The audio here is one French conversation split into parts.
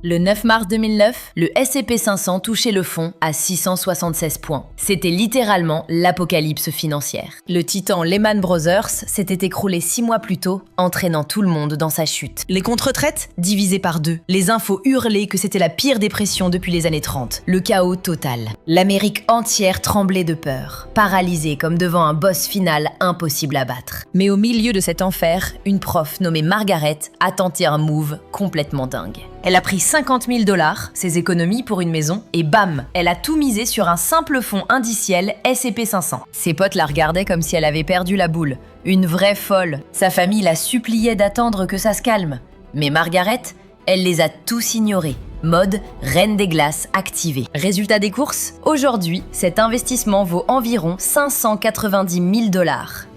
Le 9 mars 2009, le S&P 500 touchait le fond à 676 points. C'était littéralement l'apocalypse financière. Le titan Lehman Brothers s'était écroulé 6 mois plus tôt, entraînant tout le monde dans sa chute. Les comptes retraites divisés par 2. Les infos hurlaient que c'était la pire dépression depuis les années 30. Le chaos total. L'Amérique entière tremblait de peur, paralysée comme devant un boss final impossible à battre. Mais au milieu de cet enfer, une prof nommée Margaret a tenté un move complètement dingue. Elle a pris 50 000 $, ses économies pour une maison, et bam, elle a tout misé sur un simple fonds indiciel S&P 500. Ses potes la regardaient comme si elle avait perdu la boule. Une vraie folle. Sa famille la suppliait d'attendre que ça se calme. Mais Margaret, elle les a tous ignorés. Mode reine des glaces activée. Résultat des courses, aujourd'hui, cet investissement vaut environ 590 000 $.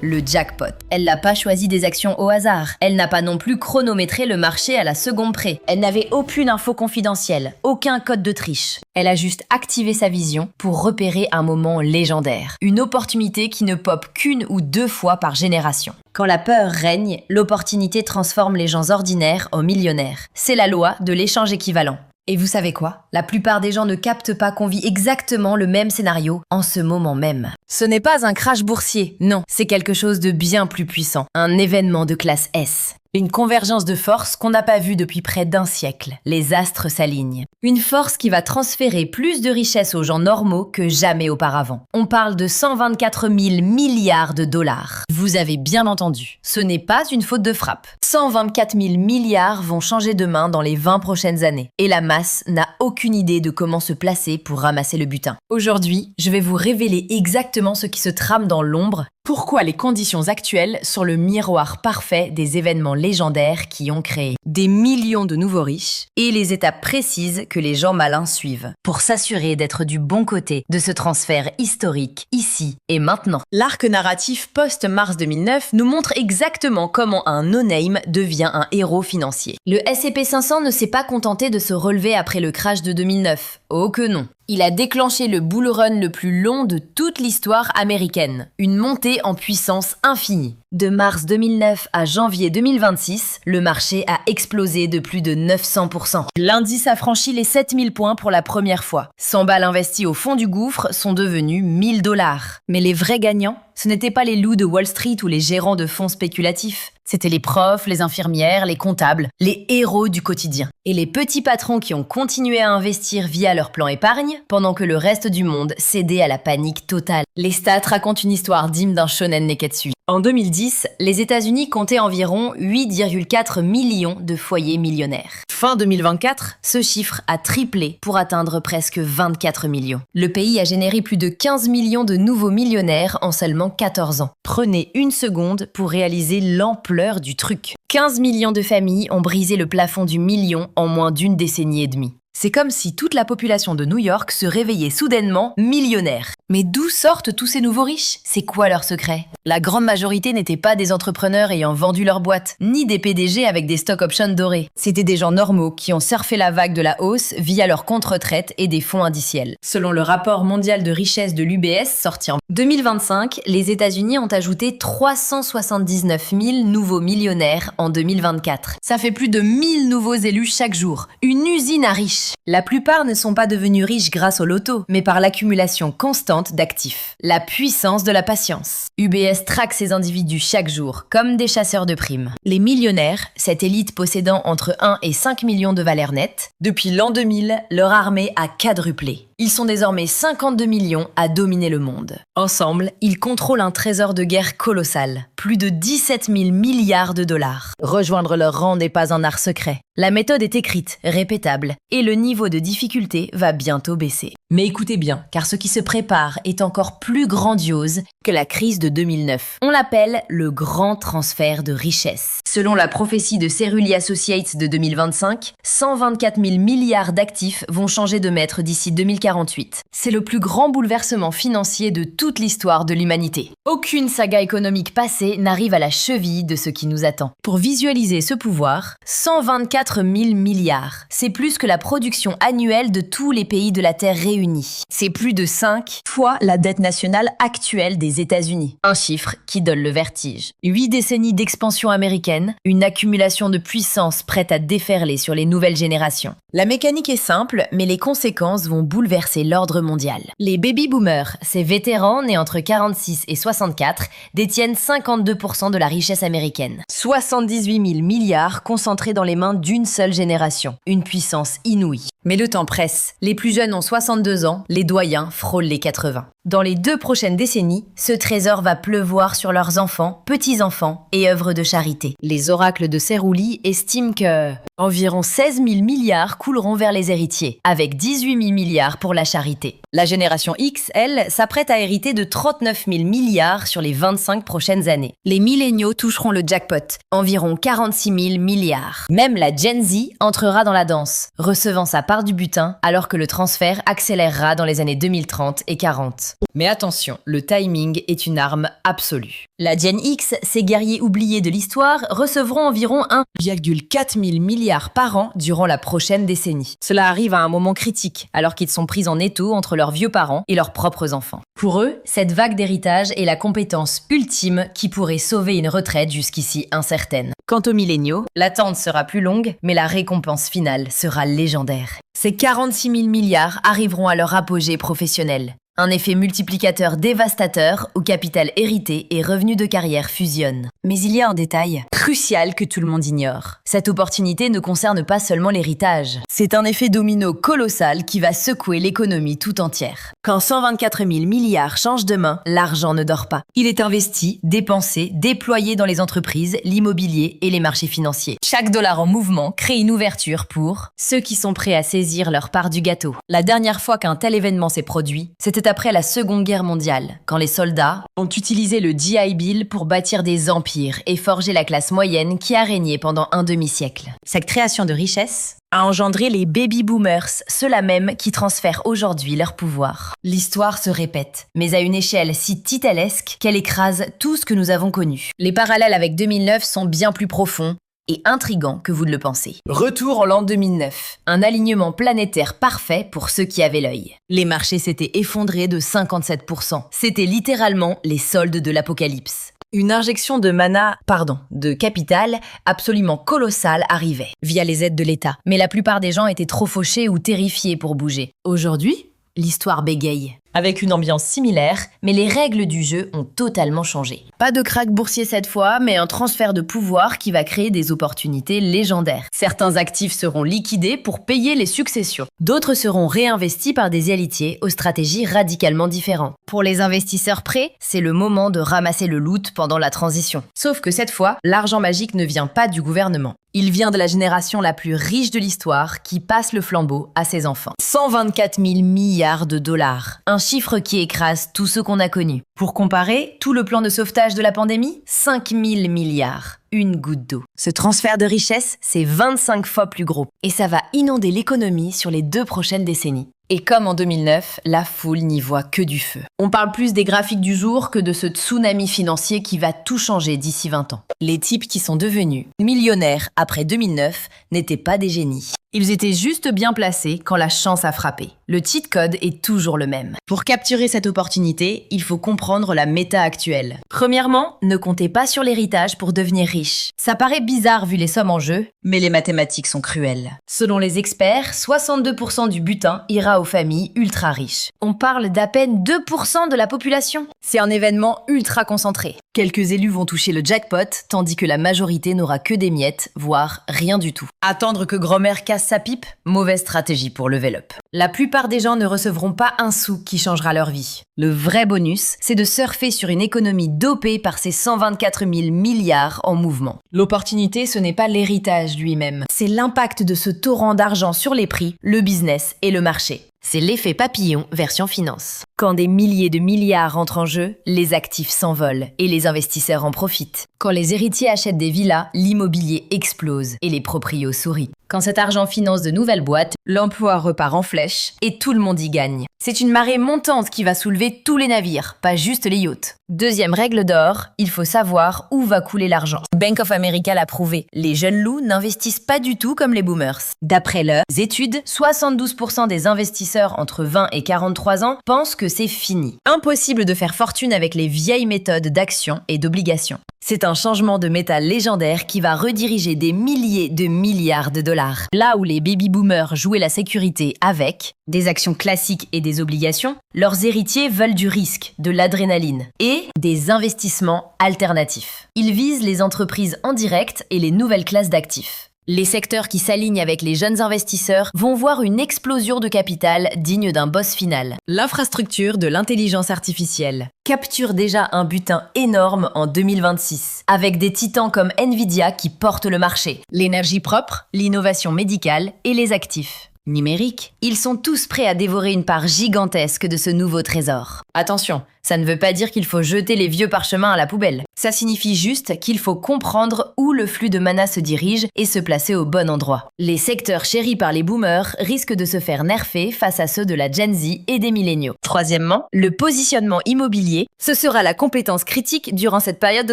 Le jackpot. Elle n'a pas choisi des actions au hasard. Elle n'a pas non plus chronométré le marché à la seconde près. Elle n'avait aucune info confidentielle, aucun code de triche. Elle a juste activé sa vision pour repérer un moment légendaire. Une opportunité qui ne pop qu'une ou 2 fois par génération. Quand la peur règne, l'opportunité transforme les gens ordinaires en millionnaires. C'est la loi de l'échange équivalent. Et vous savez quoi? La plupart des gens ne captent pas qu'on vit exactement le même scénario en ce moment même. Ce n'est pas un crash boursier, non, c'est quelque chose de bien plus puissant. Un événement de classe S. Une convergence de forces qu'on n'a pas vue depuis près d'1 siècle. Les astres s'alignent. Une force qui va transférer plus de richesses aux gens normaux que jamais auparavant. On parle de 124 000 milliards de $. Vous avez bien entendu. Ce n'est pas une faute de frappe. 124 000 milliards vont changer de main dans les 20 prochaines années. Et la masse n'a aucune idée de comment se placer pour ramasser le butin. Aujourd'hui, je vais vous révéler exactement ce qui se trame dans l'ombre. Pourquoi les conditions actuelles sont le miroir parfait des événements légendaires qui ont créé des millions de nouveaux riches et les étapes précises que les gens malins suivent pour s'assurer d'être du bon côté de ce transfert historique ici et maintenant. L'arc narratif post-mars 2009 nous montre exactement comment un no-name devient un héros financier. Le S&P 500 ne s'est pas contenté de se relever après le crash de 2009. Oh que non! Il a déclenché le bull run le plus long de toute l'histoire américaine. Une montée en puissance infinie. De mars 2009 à janvier 2026, le marché a explosé de plus de 900%. L'indice a franchi les 7000 points pour la première fois. 100 balles investies au fond du gouffre sont devenues 1000 $. Mais les vrais gagnants, ce n'étaient pas les loups de Wall Street ou les gérants de fonds spéculatifs. C'était les profs, les infirmières, les comptables, les héros du quotidien. Et les petits patrons qui ont continué à investir via leur plan épargne, pendant que le reste du monde cédait à la panique totale. Les stats racontent une histoire digne d'un shonen neketsu. En 2010, les États-Unis comptaient environ 8,4 millions de foyers millionnaires. Fin 2024, ce chiffre a triplé pour atteindre presque 24 millions. Le pays a généré plus de 15 millions de nouveaux millionnaires en seulement 14 ans. Prenez une seconde pour réaliser l'ampleur du truc. 15 millions de familles ont brisé le plafond du million en moins d'1 décennie et demie. C'est comme si toute la population de New York se réveillait soudainement millionnaire. Mais d'où sortent tous ces nouveaux riches? C'est quoi leur secret? La grande majorité n'étaient pas des entrepreneurs ayant vendu leur boîte, ni des PDG avec des stock options dorés. C'était des gens normaux qui ont surfé la vague de la hausse via leurs comptes retraite et des fonds indiciels. Selon le rapport mondial de richesse de l'UBS sorti en 2025, les États-Unis ont ajouté 379 000 nouveaux millionnaires en 2024. Ça fait plus de 1000 nouveaux élus chaque jour. Une usine à riches. La plupart ne sont pas devenus riches grâce au loto, mais par l'accumulation constante d'actifs. La puissance de la patience. UBS traque ces individus chaque jour, comme des chasseurs de primes. Les millionnaires, cette élite possédant entre 1 et 5 millions de valeurs nettes, depuis l'an 2000, leur armée a quadruplé. Ils sont désormais 52 millions à dominer le monde. Ensemble, ils contrôlent un trésor de guerre colossal, plus de 17 000 milliards de $. Rejoindre leur rang n'est pas un art secret. La méthode est écrite, répétable, et le niveau de difficulté va bientôt baisser. Mais écoutez bien, car ce qui se prépare est encore plus grandiose que la crise de 2009. On l'appelle le grand transfert de richesse. Selon la prophétie de Cerulli Associates de 2025, 124 000 milliards d'actifs vont changer de maître d'ici 2040. 2048. C'est le plus grand bouleversement financier de toute l'histoire de l'humanité. Aucune saga économique passée n'arrive à la cheville de ce qui nous attend. Pour visualiser ce pouvoir, 124 000 milliards. C'est plus que la production annuelle de tous les pays de la Terre réunis. C'est plus de 5 fois la dette nationale actuelle des États-Unis. Un chiffre qui donne le vertige. 8 décennies d'expansion américaine, une accumulation de puissance prête à déferler sur les nouvelles générations. La mécanique est simple, mais les conséquences vont bouleverser l'ordre mondial. Les baby-boomers, ces vétérans nés entre 46 et 64, détiennent 52% de la richesse américaine. 78 000 milliards concentrés dans les mains d'une seule génération. Une puissance inouïe. Mais le temps presse. Les plus jeunes ont 62 ans, les doyens frôlent les 80. Dans les 2 prochaines décennies, ce trésor va pleuvoir sur leurs enfants, petits-enfants et œuvres de charité. Les oracles de Cerulli estiment que environ 16 000 milliards couleront vers les héritiers, avec 18 000 milliards pour la charité. La génération X, elle, s'apprête à hériter de 39 000 milliards sur les 25 prochaines années. Les milléniaux toucheront le jackpot, environ 46 000 milliards. Même la Gen Z entrera dans la danse, recevant sa part du butin, alors que le transfert accélérera dans les années 2030 et 40. Mais attention, le timing est une arme absolue. La Gen X, ces guerriers oubliés de l'histoire, recevront environ 1,4 000 milliards par an durant la prochaine décennie. Cela arrive à un moment critique, alors qu'ils sont pris en étau entre leurs vieux parents et leurs propres enfants. Pour eux, cette vague d'héritage est la compétence ultime qui pourrait sauver une retraite jusqu'ici incertaine. Quant aux milléniaux, l'attente sera plus longue, mais la récompense finale sera légendaire. Ces 46 000 milliards arriveront à leur apogée professionnel. Un effet multiplicateur dévastateur où capital hérité et revenus de carrière fusionnent. Mais il y a un détail crucial que tout le monde ignore. Cette opportunité ne concerne pas seulement l'héritage. C'est un effet domino colossal qui va secouer l'économie tout entière. Quand 124 000 milliards changent de main, l'argent ne dort pas. Il est investi, dépensé, déployé dans les entreprises, l'immobilier et les marchés financiers. Chaque dollar en mouvement crée une ouverture pour ceux qui sont prêts à saisir leur part du gâteau. La dernière fois qu'un tel événement s'est produit, c'était après la Seconde Guerre mondiale, quand les soldats ont utilisé le GI Bill pour bâtir des empires et forger la classe moyenne qui a régné pendant un demi-siècle. Cette création de richesse a engendré les baby boomers, ceux-là même qui transfèrent aujourd'hui leur pouvoir. L'histoire se répète, mais à une échelle si titanesque qu'elle écrase tout ce que nous avons connu. Les parallèles avec 2009 sont bien plus profonds et intrigant que vous ne le pensez. Retour en l'an 2009. Un alignement planétaire parfait pour ceux qui avaient l'œil. Les marchés s'étaient effondrés de 57%. C'était littéralement les soldes de l'apocalypse. Une injection de capital absolument colossale arrivait, via les aides de l'État. Mais la plupart des gens étaient trop fauchés ou terrifiés pour bouger. Aujourd'hui, l'histoire bégaye. Avec une ambiance similaire, mais les règles du jeu ont totalement changé. Pas de krach boursier cette fois, mais un transfert de pouvoir qui va créer des opportunités légendaires. Certains actifs seront liquidés pour payer les successions. D'autres seront réinvestis par des héritiers aux stratégies radicalement différentes. Pour les investisseurs prêts, c'est le moment de ramasser le loot pendant la transition. Sauf que cette fois, l'argent magique ne vient pas du gouvernement. Il vient de la génération la plus riche de l'histoire qui passe le flambeau à ses enfants. 124 000 milliards de dollars. Un chiffre qui écrase tout ce qu'on a connu. Pour comparer, tout le plan de sauvetage de la pandémie, 5 000 milliards. Une goutte d'eau. Ce transfert de richesse, c'est 25 fois plus gros. Et ça va inonder l'économie sur les 2 prochaines décennies. Et comme en 2009, la foule n'y voit que du feu. On parle plus des graphiques du jour que de ce tsunami financier qui va tout changer d'ici 20 ans. Les types qui sont devenus millionnaires après 2009 n'étaient pas des génies. Ils étaient juste bien placés quand la chance a frappé. Le cheat code est toujours le même. Pour capturer cette opportunité, il faut comprendre la méta actuelle. Premièrement, ne comptez pas sur l'héritage pour devenir riche. Ça paraît bizarre vu les sommes en jeu, mais les mathématiques sont cruelles. Selon les experts, 62% du butin ira aux familles ultra riches. On parle d'à peine 2% de la population. C'est un événement ultra concentré. Quelques élus vont toucher le jackpot, tandis que la majorité n'aura que des miettes, voire rien du tout. Attendre que grand-mère casse sa pipe? Mauvaise stratégie pour level up. La plupart des gens ne recevront pas un sou qui changera leur vie. Le vrai bonus, c'est de surfer sur une économie dopée par ces 124 000 milliards en mouvement. L'opportunité, ce n'est pas l'héritage lui-même, c'est l'impact de ce torrent d'argent sur les prix, le business et le marché. C'est l'effet papillon version finance. Quand des milliers de milliards entrent en jeu, les actifs s'envolent et les investisseurs en profitent. Quand les héritiers achètent des villas, l'immobilier explose et les proprios sourient. Quand cet argent finance de nouvelles boîtes, l'emploi repart en flèche et tout le monde y gagne. C'est une marée montante qui va soulever tous les navires, pas juste les yachts. Deuxième règle d'or, il faut savoir où va couler l'argent. Bank of America l'a prouvé, les jeunes loups n'investissent pas du tout comme les boomers. D'après leurs études, 72% des investisseurs entre 20 et 43 ans pensent que c'est fini. Impossible de faire fortune avec les vieilles méthodes d'action et d'obligation. C'est un changement de métal légendaire qui va rediriger des milliers de milliards de dollars. Là où les baby-boomers jouaient la sécurité avec des actions classiques et des obligations, leurs héritiers veulent du risque, de l'adrénaline et des investissements alternatifs. Ils visent les entreprises en direct et les nouvelles classes d'actifs. Les secteurs qui s'alignent avec les jeunes investisseurs vont voir une explosion de capital digne d'un boss final. L'infrastructure de l'intelligence artificielle capture déjà un butin énorme en 2026, avec des titans comme Nvidia qui portent le marché, l'énergie propre, l'innovation médicale et les actifs numériques. Ils sont tous prêts à dévorer une part gigantesque de ce nouveau trésor. Attention, ça ne veut pas dire qu'il faut jeter les vieux parchemins à la poubelle. Ça signifie juste qu'il faut comprendre où le flux de mana se dirige et se placer au bon endroit. Les secteurs chéris par les boomers risquent de se faire nerfer face à ceux de la Gen Z et des milléniaux. Troisièmement, le positionnement immobilier, ce sera la compétence critique durant cette période de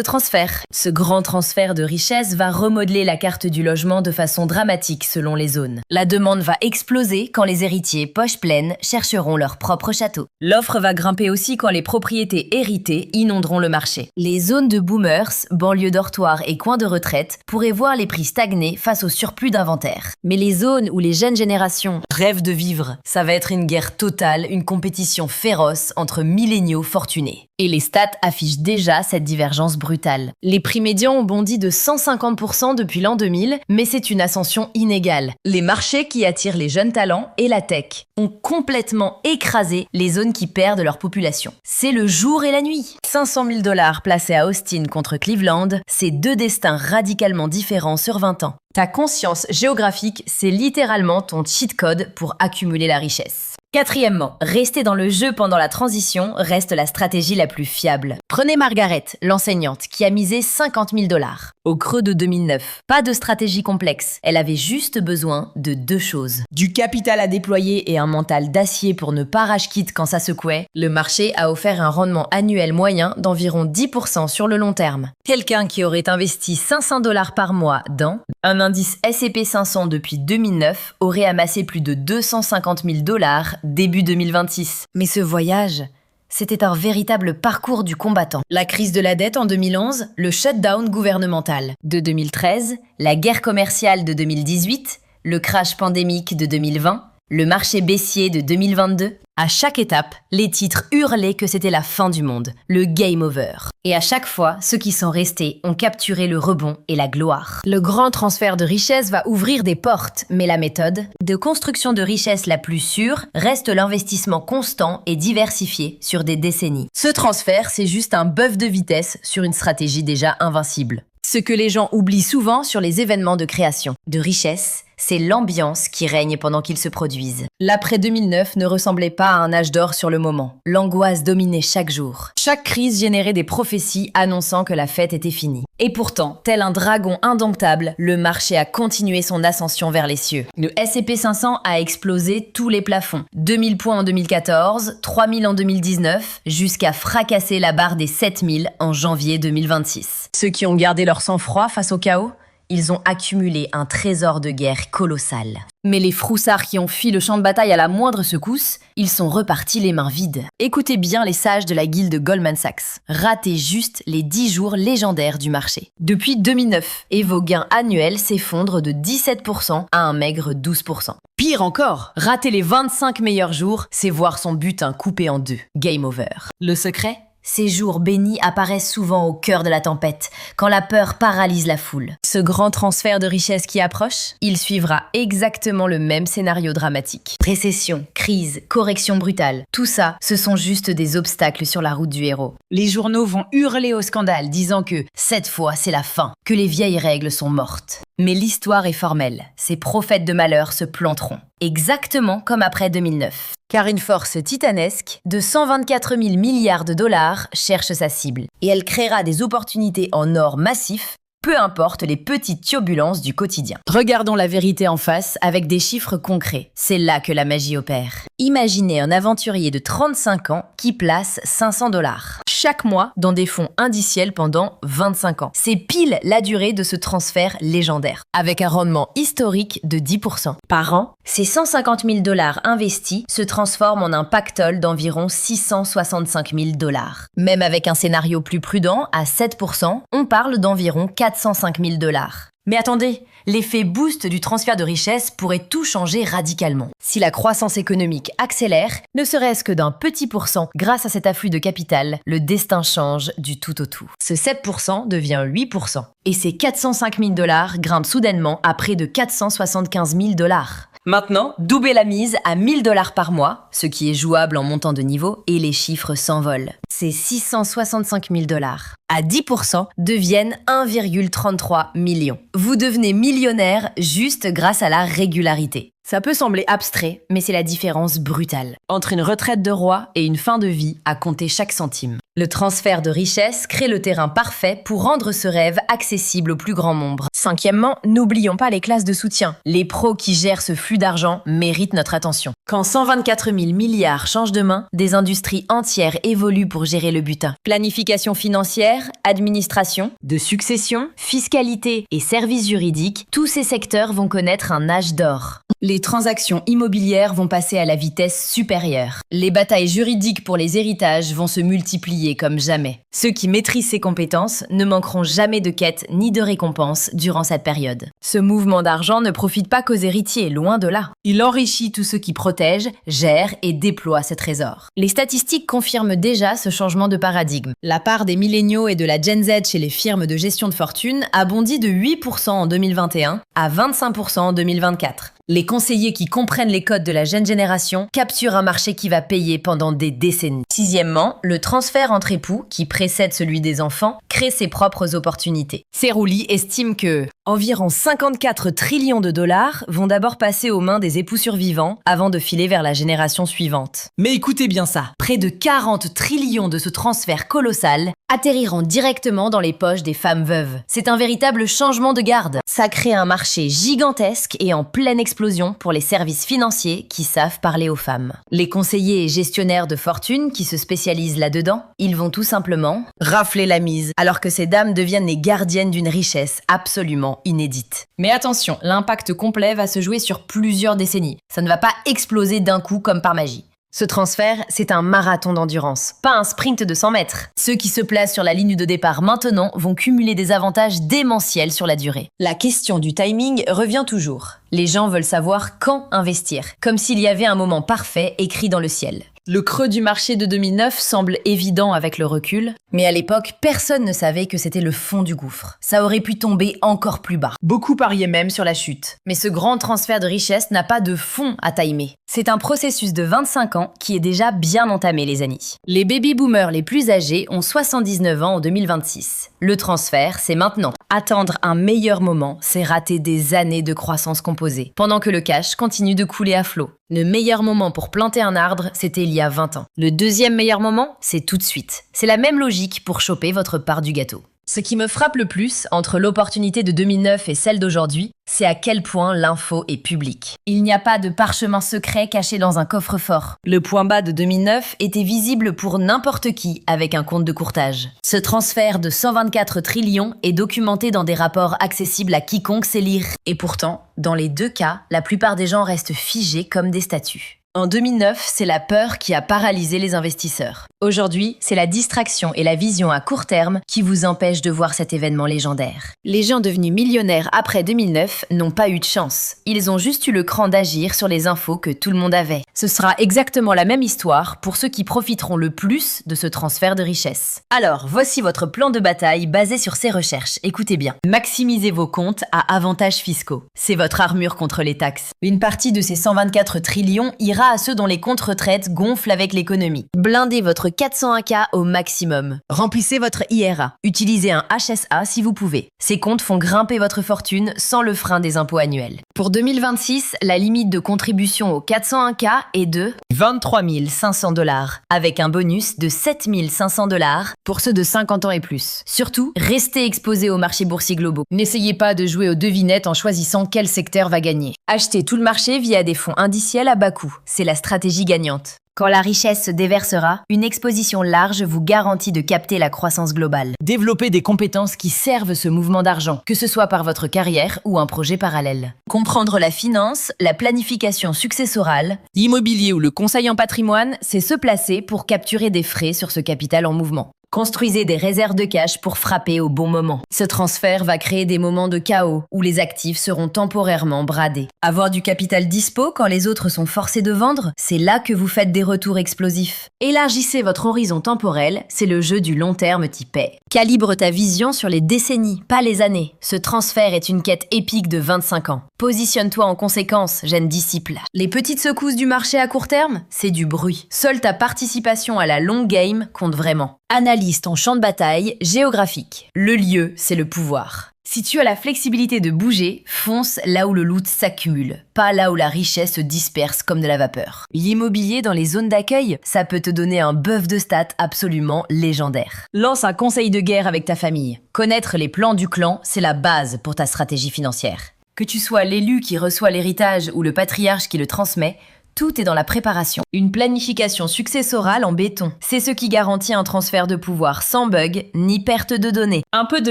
transfert. Ce grand transfert de richesse va remodeler la carte du logement de façon dramatique selon les zones. La demande va exploser quand les héritiers poches pleines chercheront leur propre château. L'offre va grimper aussi quand les propriétés héritées inonderont le marché. Les zones de boomers, banlieues dortoirs et coins de retraite pourraient voir les prix stagner face au surplus d'inventaire. Mais les zones où les jeunes générations rêvent de vivre, ça va être une guerre totale, une compétition féroce entre milléniaux fortunés. Et les stats affichent déjà cette divergence brutale. Les prix médians ont bondi de 150% depuis l'an 2000, mais c'est une ascension inégale. Les marchés qui attirent les jeunes talents et la tech ont complètement écrasé les zones qui perdent leur population. C'est le jour et la nuit. 500 000 $ placés à Austin contre Cleveland, c'est deux destins radicalement différents sur 20 ans. Ta conscience géographique, c'est littéralement ton cheat code pour accumuler la richesse. Quatrièmement, rester dans le jeu pendant la transition reste la stratégie la plus fiable. Prenez Margaret, l'enseignante, qui a misé 50 000 $. Au creux de 2009. Pas de stratégie complexe, elle avait juste besoin de deux choses. Du capital à déployer et un mental d'acier pour ne pas rage quitte quand ça secouait, le marché a offert un rendement annuel moyen d'environ 10% sur le long terme. Quelqu'un qui aurait investi 500 $ par mois dans un indice S&P 500 depuis 2009 aurait amassé plus de 250 000 $ début 2026. Mais ce voyage, c'était un véritable parcours du combattant. La crise de la dette en 2011, le shutdown gouvernemental de 2013, la guerre commerciale de 2018, le crash pandémique de 2020, le marché baissier de 2022. À chaque étape, les titres hurlaient que c'était la fin du monde, le game over. Et à chaque fois, ceux qui sont restés ont capturé le rebond et la gloire. Le grand transfert de richesse va ouvrir des portes, mais la méthode de construction de richesse la plus sûre reste l'investissement constant et diversifié sur des décennies. Ce transfert, c'est juste un bœuf de vitesse sur une stratégie déjà invincible. Ce que les gens oublient souvent sur les événements de création de richesse, c'est l'ambiance qui règne pendant qu'ils se produisent. L'après 2009 ne ressemblait pas à un âge d'or sur le moment. L'angoisse dominait chaque jour. Chaque crise générait des prophéties annonçant que la fête était finie. Et pourtant, tel un dragon indomptable, le marché a continué son ascension vers les cieux. Le S&P 500 a explosé tous les plafonds. 2000 points en 2014, 3000 en 2019, jusqu'à fracasser la barre des 7000 en janvier 2026. Ceux qui ont gardé leur sang-froid face au chaos, ils ont accumulé un trésor de guerre colossal. Mais les froussards qui ont fui le champ de bataille à la moindre secousse, ils sont repartis les mains vides. Écoutez bien les sages de la guilde Goldman Sachs. Ratez juste les 10 jours légendaires du marché. Depuis 2009, et vos gains annuels s'effondrent de 17% à un maigre 12%. Pire encore, rater les 25 meilleurs jours, c'est voir son butin coupé en deux. Game over. Le secret ? Ces jours bénis apparaissent souvent au cœur de la tempête, quand la peur paralyse la foule. Ce grand transfert de richesse qui approche, il suivra exactement le même scénario dramatique. Récession, crise Crise, correction brutale, tout ça, ce sont juste des obstacles sur la route du héros. Les journaux vont hurler au scandale, disant que cette fois c'est la fin, que les vieilles règles sont mortes. Mais l'histoire est formelle, ces prophètes de malheur se planteront. Exactement comme après 2009. Car une force titanesque de 124 000 milliards de dollars cherche sa cible. Et elle créera des opportunités en or massif, peu importe les petites turbulences du quotidien. Regardons la vérité en face avec des chiffres concrets. C'est là que la magie opère. Imaginez un aventurier de 35 ans qui place 500 $ chaque mois dans des fonds indiciels pendant 25 ans. C'est pile la durée de ce transfert légendaire, avec un rendement historique de 10%. Par an, ces 150 000 $ investis se transforment en un pactole d'environ 665 000 $. Même avec un scénario plus prudent, à 7%, on parle d'environ 405 000 $. Mais attendez, l'effet boost du transfert de richesse pourrait tout changer radicalement. Si la croissance économique accélère, ne serait-ce que d'un petit pourcent grâce à cet afflux de capital, le destin change du tout au tout. Ce 7% devient 8%. Et ces 405 000 $ grimpent soudainement à près de 475 000 $. Maintenant, doublez la mise à 1 000 $ par mois, ce qui est jouable en montant de niveau, et les chiffres s'envolent. Ces 665 000 $ à 10% deviennent 1,33 million. Vous devenez millionnaire juste grâce à la régularité. Ça peut sembler abstrait, mais c'est la différence brutale entre une retraite de roi et une fin de vie à compter chaque centime. Le transfert de richesse crée le terrain parfait pour rendre ce rêve accessible au plus grand nombre. Cinquièmement, n'oublions pas les classes de soutien. Les pros qui gèrent ce flux d'argent méritent notre attention. Quand 124 000 milliards changent de main, des industries entières évoluent pour gérer le butin. Planification financière, administration, de succession, fiscalité et services juridiques, tous ces secteurs vont connaître un âge d'or. Les transactions immobilières vont passer à la vitesse supérieure. Les batailles juridiques pour les héritages vont se multiplier comme jamais. Ceux qui maîtrisent ces compétences ne manqueront jamais de quêtes ni de récompenses durant cette période. Ce mouvement d'argent ne profite pas qu'aux héritiers, loin de là. Il enrichit tous ceux qui protègent, gèrent et déploient ces trésors. Les statistiques confirment déjà ce changement de paradigme. La part des milléniaux et de la Gen Z chez les firmes de gestion de fortune a bondi de 8% en 2021 à 25% en 2024. Les conseillers qui comprennent les codes de la jeune génération capturent un marché qui va payer pendant des décennies. Sixièmement, le transfert entre époux, qui précède celui des enfants, crée ses propres opportunités. Cerulli estime que environ 54 trillions de dollars vont d'abord passer aux mains des époux survivants avant de filer vers la génération suivante. Mais écoutez bien ça, près de 40 trillions de ce transfert colossal atterriront directement dans les poches des femmes veuves. C'est un véritable changement de garde. Ça crée un marché gigantesque et en pleine explosion pour les services financiers qui savent parler aux femmes. Les conseillers et gestionnaires de fortune qui se spécialisent là-dedans, ils vont tout simplement rafler la mise, alors que ces dames deviennent les gardiennes d'une richesse absolument inédite. Mais attention, l'impact complet va se jouer sur plusieurs décennies. Ça ne va pas exploser d'un coup comme par magie. Ce transfert, c'est un marathon d'endurance, pas un sprint de 100 mètres. Ceux qui se placent sur la ligne de départ maintenant vont cumuler des avantages démentiels sur la durée. La question du timing revient toujours. Les gens veulent savoir quand investir, comme s'il y avait un moment parfait écrit dans le ciel. Le creux du marché de 2009 semble évident avec le recul, mais à l'époque, personne ne savait que c'était le fond du gouffre. Ça aurait pu tomber encore plus bas. Beaucoup pariaient même sur la chute. Mais ce grand transfert de richesse n'a pas de fond à timer. C'est un processus de 25 ans qui est déjà bien entamé, les amis. Les baby-boomers les plus âgés ont 79 ans en 2026. Le transfert, c'est maintenant. Attendre un meilleur moment, c'est rater des années de croissance composée, pendant que le cash continue de couler à flot. Le meilleur moment pour planter un arbre, c'était il y a 20 ans. Le deuxième meilleur moment, c'est tout de suite. C'est la même logique pour choper votre part du gâteau. Ce qui me frappe le plus entre l'opportunité de 2009 et celle d'aujourd'hui, c'est à quel point l'info est publique. Il n'y a pas de parchemin secret caché dans un coffre-fort. Le point bas de 2009 était visible pour n'importe qui avec un compte de courtage. Ce transfert de 124 trillions est documenté dans des rapports accessibles à quiconque sait lire. Et pourtant, dans les deux cas, la plupart des gens restent figés comme des statues. En 2009, c'est la peur qui a paralysé les investisseurs. Aujourd'hui, c'est la distraction et la vision à court terme qui vous empêchent de voir cet événement légendaire. Les gens devenus millionnaires après 2009 n'ont pas eu de chance. Ils ont juste eu le cran d'agir sur les infos que tout le monde avait. Ce sera exactement la même histoire pour ceux qui profiteront le plus de ce transfert de richesse. Alors, voici votre plan de bataille basé sur ces recherches. Écoutez bien. Maximisez vos comptes à avantages fiscaux. C'est votre armure contre les taxes. Une partie de ces 124 trillions ira servira à ceux dont les comptes retraite gonflent avec l'économie. Blindez votre 401K au maximum. Remplissez votre IRA. Utilisez un HSA si vous pouvez. Ces comptes font grimper votre fortune sans le frein des impôts annuels. Pour 2026, la limite de contribution au 401K est de 23 500 $, avec un bonus de 7 500 $ pour ceux de 50 ans et plus. Surtout, restez exposés aux marchés boursiers globaux. N'essayez pas de jouer aux devinettes en choisissant quel secteur va gagner. Achetez tout le marché via des fonds indiciels à bas coût. C'est la stratégie gagnante. Quand la richesse se déversera, une exposition large vous garantit de capter la croissance globale. Développez des compétences qui servent ce mouvement d'argent, que ce soit par votre carrière ou un projet parallèle. Comprendre la finance, la planification successorale, l'immobilier ou le conseil en patrimoine, c'est se placer pour capturer des frais sur ce capital en mouvement. Construisez des réserves de cash pour frapper au bon moment. Ce transfert va créer des moments de chaos où les actifs seront temporairement bradés. Avoir du capital dispo quand les autres sont forcés de vendre, c'est là que vous faites des retours explosifs. Élargissez votre horizon temporel, c'est le jeu du long terme qui paie. Calibre ta vision sur les décennies, pas les années. Ce transfert est une quête épique de 25 ans. Positionne-toi en conséquence, jeune disciple. Les petites secousses du marché à court terme, c'est du bruit. Seule ta participation à la long game compte vraiment. Analyse ton champ de bataille géographique. Le lieu, c'est le pouvoir. Si tu as la flexibilité de bouger, fonce là où le loot s'accumule, pas là où la richesse se disperse comme de la vapeur. L'immobilier dans les zones d'accueil, ça peut te donner un buff de stats absolument légendaire. Lance un conseil de guerre avec ta famille. Connaître les plans du clan, c'est la base pour ta stratégie financière. Que tu sois l'élu qui reçoit l'héritage ou le patriarche qui le transmet, tout est dans la préparation. Une planification successorale en béton. C'est ce qui garantit un transfert de pouvoir sans bug ni perte de données. Un peu de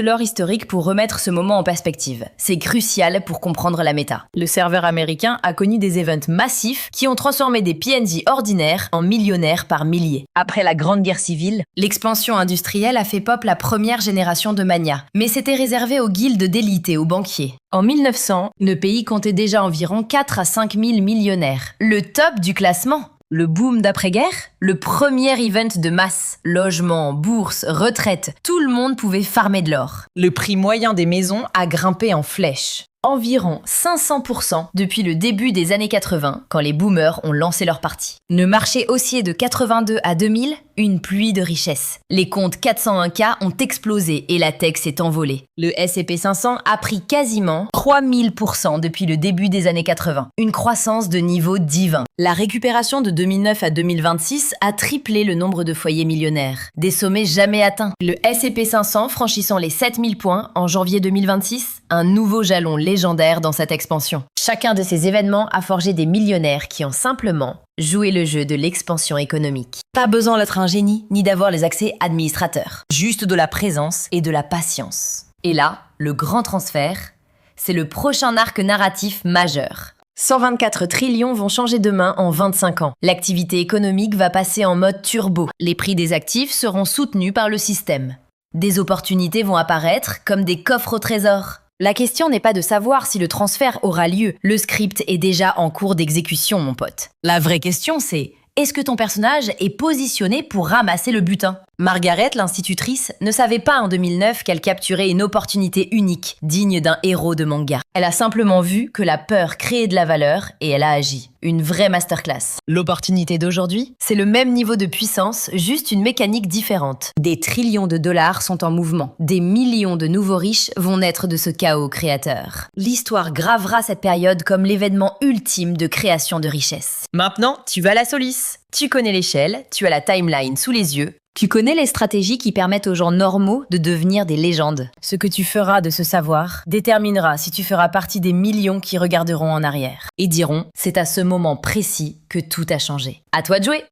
lore historique pour remettre ce moment en perspective. C'est crucial pour comprendre la méta. Le serveur américain a connu des events massifs qui ont transformé des PNJ ordinaires en millionnaires par milliers. Après la Grande Guerre civile, l'expansion industrielle a fait pop la première génération de mania. Mais c'était réservé aux guildes d'élite et aux banquiers. En 1900, le pays comptait déjà environ 4 à 5 000 millionnaires. Le top du classement. Le boom d'après-guerre, le premier event de masse, logement, bourse, retraite, tout le monde pouvait farmer de l'or. Le prix moyen des maisons a grimpé en flèche. Environ 500% depuis le début des années 80, quand les boomers ont lancé leur parti. Le marché haussier de 82 à 2000, une pluie de richesse. Les comptes 401K ont explosé et la tech s'est envolée. Le S&P 500 a pris quasiment 3000% depuis le début des années 80. Une croissance de niveau divin. La récupération de 2009 à 2026 a triplé le nombre de foyers millionnaires. Des sommets jamais atteints. Le S&P 500 franchissant les 7000 points en janvier 2026, un nouveau jalon légendaire dans cette expansion. Chacun de ces événements a forgé des millionnaires qui ont simplement joué le jeu de l'expansion économique. Pas besoin d'être un génie ni d'avoir les accès administrateurs. Juste de la présence et de la patience. Et là, le grand transfert, c'est le prochain arc narratif majeur. 124 trillions vont changer de main en 25 ans. L'activité économique va passer en mode turbo. Les prix des actifs seront soutenus par le système. Des opportunités vont apparaître comme des coffres au trésor. La question n'est pas de savoir si le transfert aura lieu. Le script est déjà en cours d'exécution, mon pote. La vraie question, c'est: est-ce que ton personnage est positionné pour ramasser le butin ? Margaret, l'institutrice, ne savait pas en 2009 qu'elle capturait une opportunité unique, digne d'un héros de manga. Elle a simplement vu que la peur créait de la valeur et elle a agi. Une vraie masterclass. L'opportunité d'aujourd'hui, c'est le même niveau de puissance, juste une mécanique différente. Des trillions de dollars sont en mouvement. Des millions de nouveaux riches vont naître de ce chaos créateur. L'histoire gravera cette période comme l'événement ultime de création de richesse. Maintenant, tu vas à la Solis. Tu connais l'échelle, tu as la timeline sous les yeux. Tu connais les stratégies qui permettent aux gens normaux de devenir des légendes. Ce que tu feras de ce savoir déterminera si tu feras partie des millions qui regarderont en arrière et diront: c'est à ce moment précis que tout a changé. À toi de jouer!